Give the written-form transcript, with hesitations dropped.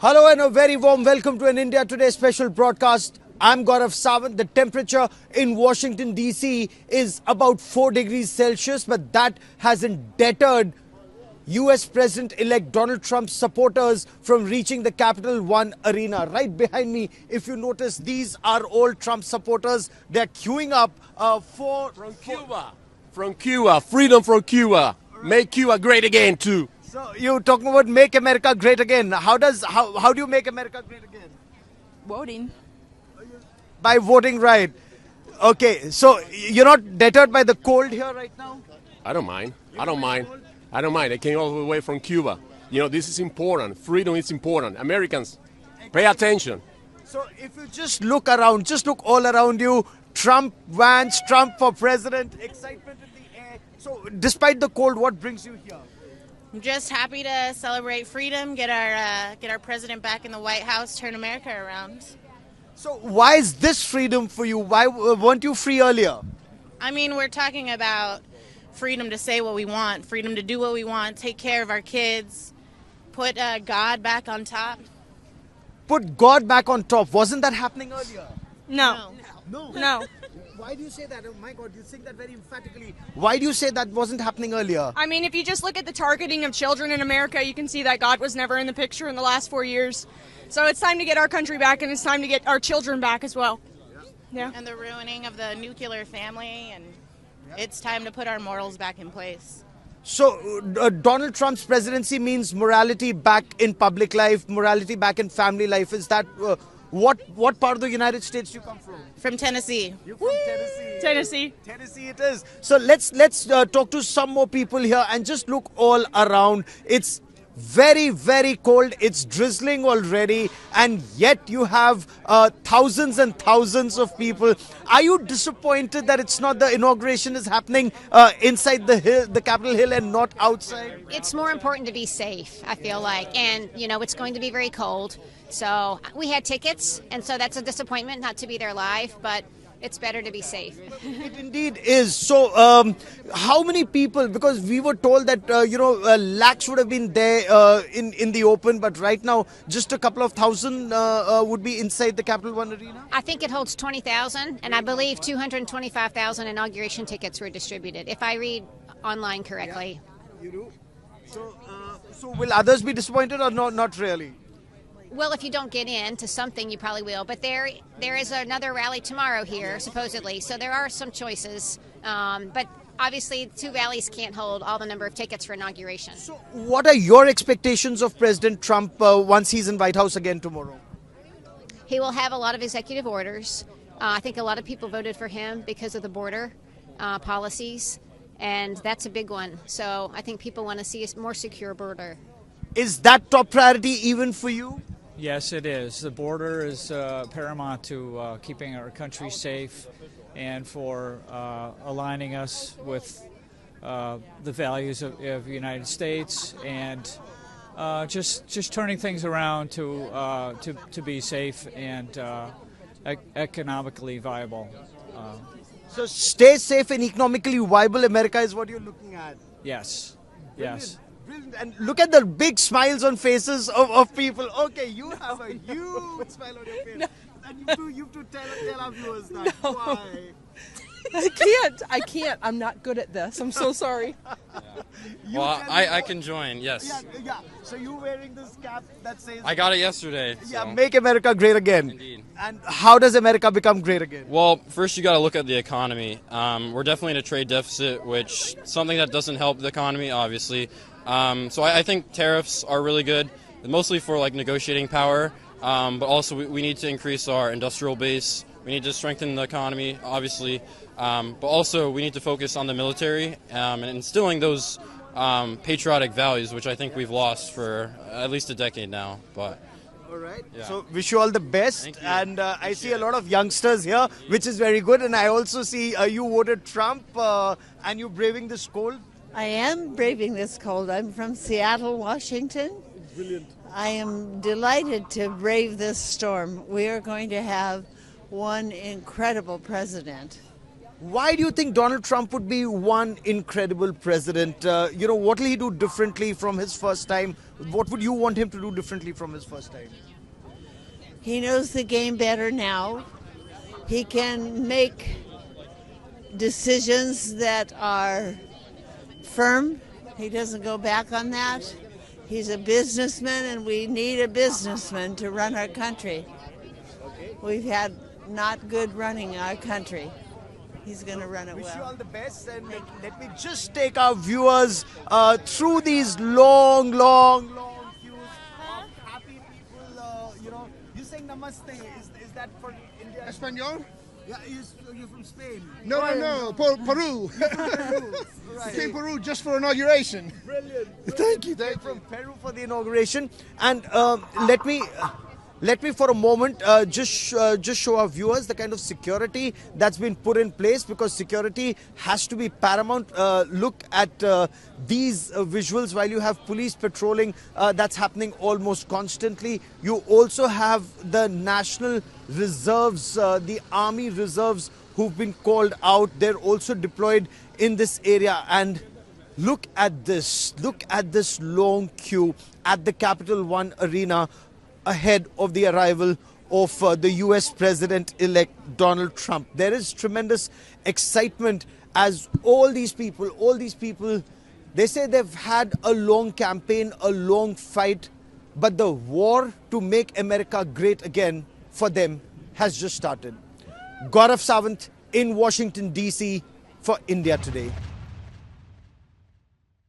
Hello and a very warm welcome to an India Today special broadcast. I'm Gaurav Sawant. The temperature in Washington DC is about 4 degrees Celsius, but that hasn't deterred US President-elect Donald Trump's supporters from reaching the Capital One arena. Right behind me, if you notice, these are all Trump supporters. They're queuing up From Cuba. From Cuba. Freedom from Cuba. Make Cuba great again too. So you're talking about make America great again. How do you make America great again? Voting. By voting right. Okay, so you're not deterred by the cold here right now? I don't mind. I don't mind. I don't mind. I came all the way from Cuba. You know, this is important. Freedom is important. Americans, pay attention. So if you just look around, just look all around you, Trump vans, Trump for president, excitement in the air. So despite the cold, what brings you here? I'm just happy to celebrate freedom, get our president back in the White House, turn America around. So why is this freedom for you? Why weren't you free earlier? I mean, we're talking about freedom to say what we want, freedom to do what we want, take care of our kids, put God back on top. Put God back on top. Wasn't that happening earlier? No. No. Why do you say that? Oh my God, you think that very emphatically. Why do you say that wasn't happening earlier? I mean, if you just look at the targeting of children in America, you can see that God was never in the picture in the last 4 years. So it's time to get our country back, and it's time to get our children back as well. Yeah. And the ruining of the nuclear family, and it's time to put our morals back in place. So Donald Trump's presidency means morality back in public life, morality back in family life. Is that what part of the United States do you come from? From Tennessee. You're from Tennessee. Tennessee. Tennessee it is. So let's talk to some more people here and just look all around. It's very, very cold. It's drizzling already, and yet you have thousands and thousands of people. Are you disappointed that it's not the inauguration is happening inside the Capitol Hill and not outside? It's more important to be safe, I feel like. And, you know, it's going to be very cold. So we had tickets, and so that's a disappointment not to be there live, but it's better to be safe. It indeed is. So, how many people? Because we were told that lakhs would have been there in the open, but right now just a couple of thousand would be inside the Capital One arena. I think it holds 20,000, and I believe 225,000 inauguration tickets were distributed, if I read online correctly. You do. So will others be disappointed or no? Not really. Well, if you don't get into something, you probably will. But there is another rally tomorrow here, supposedly. So there are some choices. But obviously, two rallies can't hold all the number of tickets for inauguration. So what are your expectations of President Trump once he's in White House again tomorrow? He will have a lot of executive orders. I think a lot of people voted for him because of the border policies. And that's a big one. So I think people want to see a more secure border. Is that top priority even for you? Yes, it is. The border is paramount to keeping our country safe and for aligning us with the values of the United States and just turning things around to be safe and economically viable. So stay safe and economically viable America is what you're looking at. Yes, yes. Brilliant. And look at the big smiles on faces of people. Okay, you have a huge smile on your face. No. And you have to tell our viewers that. No. Why? I can't. I'm not good at this. I'm so sorry. Yeah. Well, I can join, yes. Yeah. So you're wearing this cap that says... I got it yesterday. Yeah, so. Make America great again. Indeed. And how does America become great again? Well, first you got to look at the economy. We're definitely in a trade deficit, which something that doesn't help the economy, obviously. So I think tariffs are really good, mostly for like negotiating power, but also we need to increase our industrial base. We need to strengthen the economy, obviously, but also we need to focus on the military and instilling those patriotic values, which I think we've lost for at least a decade now. But all right. Yeah. So wish you all the best. Thank you. And I see a lot of youngsters here, which is very good. And I also see you voted Trump and you're braving this cold. I am braving this cold. I'm from Seattle, Washington. Brilliant. I am delighted to brave this storm. We are going to have one incredible president. Why do you think Donald Trump would be one incredible president? What will he do differently from his first time? What would you want him to do differently from his first time? He knows the game better now. He can make decisions that are firm. He doesn't go back on that. He's a businessman, and we need a businessman to run our country. We've had not good running our country. He's going to run it well. Wish you all the best, and let me just take our viewers through these long queues of happy people. You're saying namaste. Is that for India? Espanol? Yeah, you're from Spain. No, Peru. Right. Came Peru just for inauguration. Brilliant. Thank you. From Peru for the inauguration, and let me for a moment just show our viewers the kind of security that's been put in place, because security has to be paramount. Look at these visuals. While you have police patrolling, that's happening almost constantly. You also have the National Reserves, the Army Reserves, who've been called out. They're also deployed in this area. And look at this long queue at the Capital One Arena ahead of the arrival of the US President-elect Donald Trump. There is tremendous excitement as all these people, they say they've had a long campaign, a long fight, but the war to make America great again for them has just started. Gaurav Sawant in Washington, D.C. for India Today.